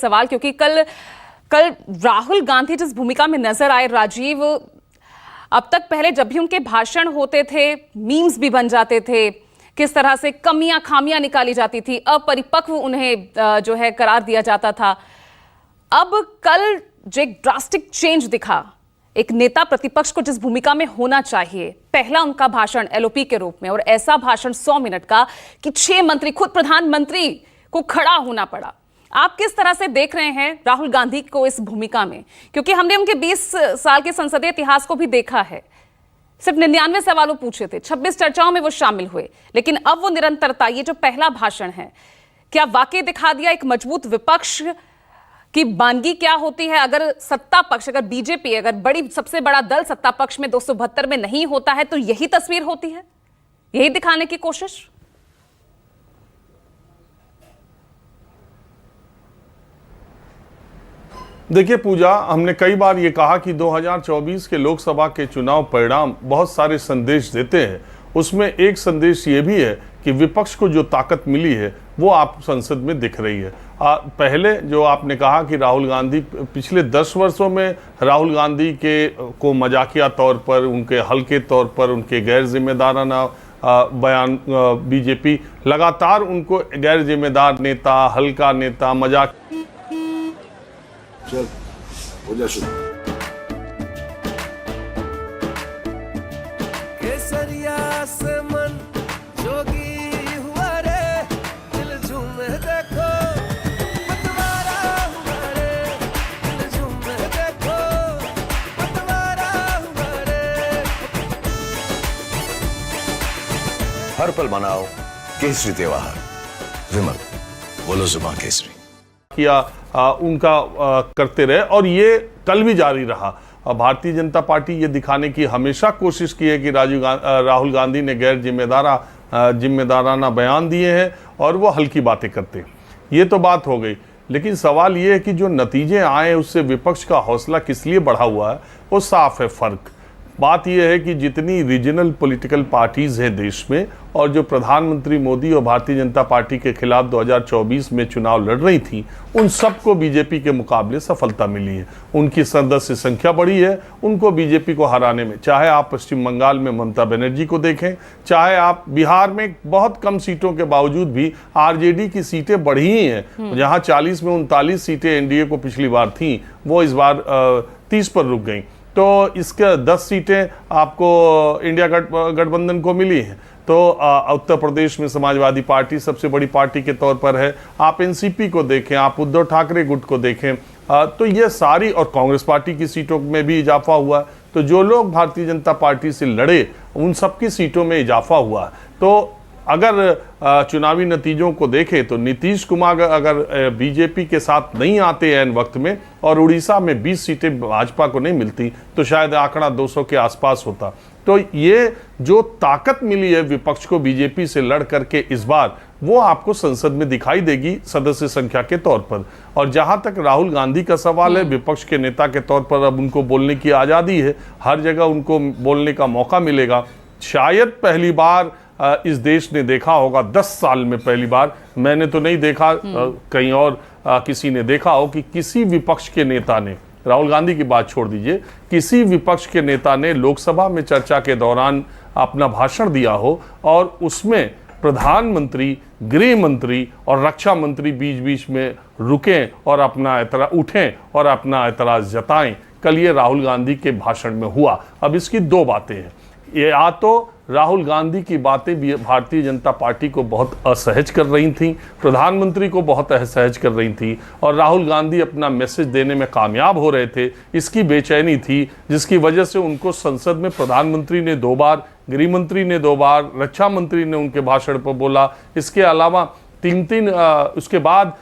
सवाल, क्योंकि कल राहुल गांधी जिस भूमिका में नजर आए राजीव, अब तक पहले जब भी उनके भाषण होते थे मीम्स भी बन जाते थे, किस तरह से कमियां खामियां निकाली जाती थी, अपरिपक्व उन्हें जो है करार दिया जाता था। अब कल जो एक ड्रास्टिक चेंज दिखा, एक नेता प्रतिपक्ष को जिस भूमिका में होना चाहिए, पहला उनका भाषण एलओपी के रूप में, और ऐसा भाषण 100 मिनट का कि 6 मंत्री, खुद प्रधानमंत्री को खड़ा होना पड़ा। आप किस तरह से देख रहे हैं राहुल गांधी को इस भूमिका में? क्योंकि हमने उनके 20 साल के संसदीय इतिहास को भी देखा है, सिर्फ 99 सवालों पूछे थे, 26 चर्चाओं में वो शामिल हुए, लेकिन अब वो निरंतरता, ये जो पहला भाषण है, क्या वाकई दिखा दिया एक मजबूत विपक्ष की बानगी क्या होती है? अगर सत्ता पक्ष, अगर बीजेपी, अगर बड़ी सबसे बड़ा दल सत्ता पक्ष में 272 में नहीं होता है, तो यही तस्वीर होती है, यही दिखाने की कोशिश। देखिए पूजा, हमने कई बार ये कहा कि 2024 के लोकसभा के चुनाव परिणाम बहुत सारे संदेश देते हैं। उसमें एक संदेश ये भी है कि विपक्ष को जो ताकत मिली है वो आप संसद में दिख रही है। पहले जो आपने कहा कि राहुल गांधी, पिछले 10 वर्षों में राहुल गांधी को मजाकिया तौर पर, उनके हल्के तौर पर, उनके गैर जिम्मेदाराना बयान, बीजेपी लगातार उनको गैर जिम्मेदार नेता, हल्का नेता, मजाक। चल हो जा शुरू। केसरिया से मन जोगी हुआ रे, दिल झूमे देखो पतवारा हुआ रे, दिल झूमे देखो पतवारा हुआ रे। हर पल मनाओ केसरी त्योहार। विमल बोलो जुबान केसरी किया उनका करते रहे, और ये कल भी जारी रहा। भारतीय जनता पार्टी ये दिखाने की हमेशा कोशिश की है कि राहुल गांधी ने गैर जिम्मेदाराना बयान दिए हैं और वो हल्की बातें करते हैं। ये तो बात हो गई, लेकिन सवाल ये है कि जो नतीजे आए उससे विपक्ष का हौसला किस लिए बढ़ा हुआ है, वो साफ है फर्क। बात यह है कि जितनी रीजनल पॉलिटिकल पार्टीज हैं देश में, और जो प्रधानमंत्री मोदी और भारतीय जनता पार्टी के खिलाफ 2024 में चुनाव लड़ रही थी, उन सबको बीजेपी के मुकाबले सफलता मिली है। उनकी सदस्य संख्या बढ़ी है उनको बीजेपी को हराने में। चाहे आप पश्चिम बंगाल में ममता बनर्जी को देखें, चाहे आप बिहार में बहुत कम सीटों के बावजूद भी आरजेडी की सीटें बढ़ी ही हैं। जहां 40 में 39 सीटें एनडीए को पिछली बार थी, वो इस बार 30 पर रुक गई। तो इसके 10 सीटें आपको इंडिया गठबंधन को मिली हैं। तो उत्तर प्रदेश में समाजवादी पार्टी सबसे बड़ी पार्टी के तौर पर है। आप एनसीपी को देखें, आप उद्धव ठाकरे गुट को देखें, तो ये सारी, और कांग्रेस पार्टी की सीटों में भी इजाफा हुआ। तो जो लोग भारतीय जनता पार्टी से लड़े उन सबकी सीटों में इजाफा हुआ। तो अगर चुनावी नतीजों को देखें तो नीतीश कुमार अगर बीजेपी के साथ नहीं आते ऐन वक्त में, और उड़ीसा में 20 सीटें भाजपा को नहीं मिलती, तो शायद आंकड़ा 200 के आसपास होता। तो ये जो ताकत मिली है विपक्ष को बीजेपी से लड़ करके इस बार, वो आपको संसद में दिखाई देगी सदस्य संख्या के तौर पर। और जहां तक राहुल गांधी का सवाल है, विपक्ष के नेता के तौर पर अब उनको बोलने की आज़ादी है, हर जगह उनको बोलने का मौका मिलेगा। शायद पहली बार इस देश ने देखा होगा, 10 साल में पहली बार, मैंने तो नहीं देखा, कहीं और किसी ने देखा हो कि किसी विपक्ष के नेता ने, राहुल गांधी की बात छोड़ दीजिए, किसी विपक्ष के नेता ने लोकसभा में चर्चा के दौरान अपना भाषण दिया हो और उसमें प्रधानमंत्री, गृह मंत्री और रक्षा मंत्री बीच बीच में रुकें और उठें और अपना एतराज जताएं। कल ये राहुल गांधी के भाषण में हुआ। अब इसकी दो बातें हैं, ये या तो राहुल गांधी की बातें भी भारतीय जनता पार्टी को बहुत असहज कर रही थी, प्रधानमंत्री को बहुत असहज कर रही थी, और राहुल गांधी अपना मैसेज देने में कामयाब हो रहे थे, इसकी बेचैनी थी, जिसकी वजह से उनको संसद में प्रधानमंत्री ने 2 बार, गृह मंत्री ने 2 बार, रक्षा मंत्री ने उनके भाषण पर बोला। इसके अलावा 3 उसके बाद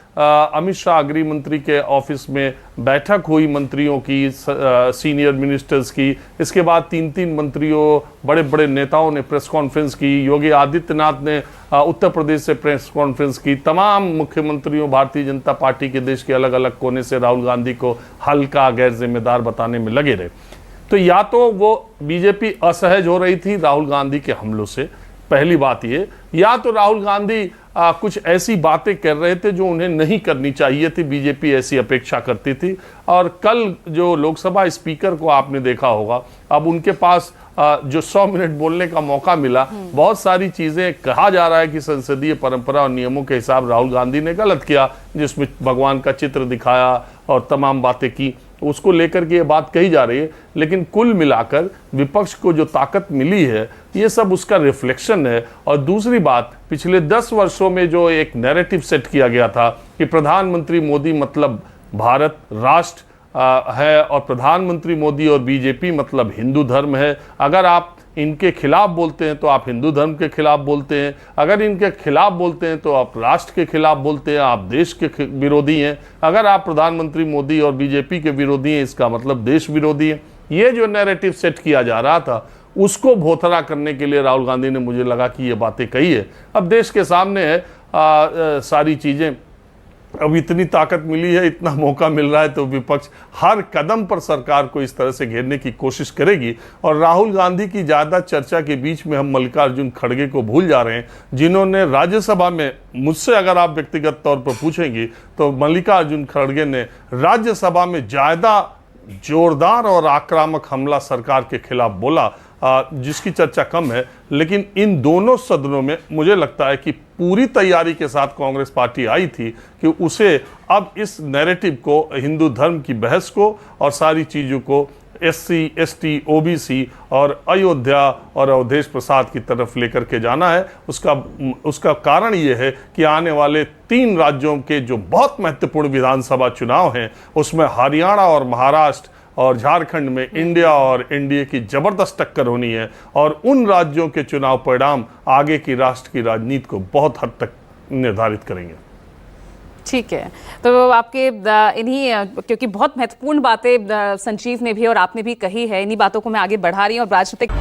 अमित शाह गृह मंत्री के ऑफिस में बैठक हुई मंत्रियों की, सीनियर मिनिस्टर्स की। इसके बाद 3 मंत्रियों, बड़े बड़े नेताओं ने प्रेस कॉन्फ्रेंस की। योगी आदित्यनाथ ने उत्तर प्रदेश से प्रेस कॉन्फ्रेंस की। तमाम मुख्यमंत्रियों भारतीय जनता पार्टी के देश के अलग अलग कोने से राहुल गांधी को हल्का, गैर जिम्मेदार बताने में लगे रहे। तो या तो वो बीजेपी असहज हो रही थी राहुल गांधी के हमलों से, पहली बात ये, या तो राहुल गांधी कुछ ऐसी बातें कर रहे थे जो उन्हें नहीं करनी चाहिए थी, बीजेपी ऐसी अपेक्षा करती थी। और कल जो लोकसभा स्पीकर को आपने देखा होगा, अब उनके पास जो 100 मिनट बोलने का मौका मिला, बहुत सारी चीजें कहा जा रहा है कि संसदीय परंपरा और नियमों के हिसाब राहुल गांधी ने गलत किया, जिसमें भगवान का चित्र दिखाया और तमाम बातें की, उसको लेकर के ये बात कही जा रही है। लेकिन कुल मिलाकर विपक्ष को जो ताकत मिली है, ये सब उसका रिफ्लेक्शन है। और दूसरी बात, पिछले 10 वर्षों में जो एक नैरेटिव सेट किया गया था कि प्रधानमंत्री मोदी मतलब भारत राष्ट्र है और प्रधानमंत्री मोदी और बीजेपी मतलब हिंदू धर्म है, अगर आप इनके खिलाफ बोलते हैं तो आप हिंदू धर्म के खिलाफ बोलते हैं, अगर इनके खिलाफ बोलते हैं तो आप राष्ट्र के खिलाफ बोलते हैं, आप देश के विरोधी हैं, अगर आप प्रधानमंत्री मोदी और बीजेपी के विरोधी हैं इसका मतलब देश विरोधी हैं। ये जो नैरेटिव सेट किया जा रहा था, उसको भोथरा करने के लिए राहुल गांधी ने, मुझे लगा कि ये बातें कही है। अब देश के सामने है सारी चीजें, अब इतनी ताकत मिली है, इतना मौका मिल रहा है, तो विपक्ष हर कदम पर सरकार को इस तरह से घेरने की कोशिश करेगी। और राहुल गांधी की ज्यादा चर्चा के बीच में हम मल्लिकार्जुन खड़गे को भूल जा रहे हैं, जिन्होंने राज्यसभा में, मुझसे अगर आप व्यक्तिगत तौर पर पूछेंगी तो मल्लिकार्जुन खड़गे ने राज्यसभा में ज्यादा जोरदार और आक्रामक हमला सरकार के खिलाफ बोला, जिसकी चर्चा कम है। लेकिन इन दोनों सदनों में मुझे लगता है कि पूरी तैयारी के साथ कांग्रेस पार्टी आई थी कि उसे अब इस नैरेटिव को, हिंदू धर्म की बहस को और सारी चीज़ों को SC, ST, OBC और अयोध्या और अवधेश प्रसाद की तरफ लेकर के जाना है। उसका कारण ये है कि आने वाले 3 राज्यों के जो बहुत महत्वपूर्ण विधानसभा चुनाव हैं, उसमें हरियाणा और महाराष्ट्र और झारखंड में इंडिया और एनडीए की जबरदस्त टक्कर होनी है। और उन राज्यों के चुनाव परिणाम आगे की राष्ट्र की राजनीति को बहुत हद तक निर्धारित करेंगे। ठीक है, तो आपके इन्हीं, क्योंकि बहुत महत्वपूर्ण बातें संजीव ने भी और आपने भी कही है, इन्हीं बातों को मैं आगे बढ़ा रही हूँ और राजनीतिक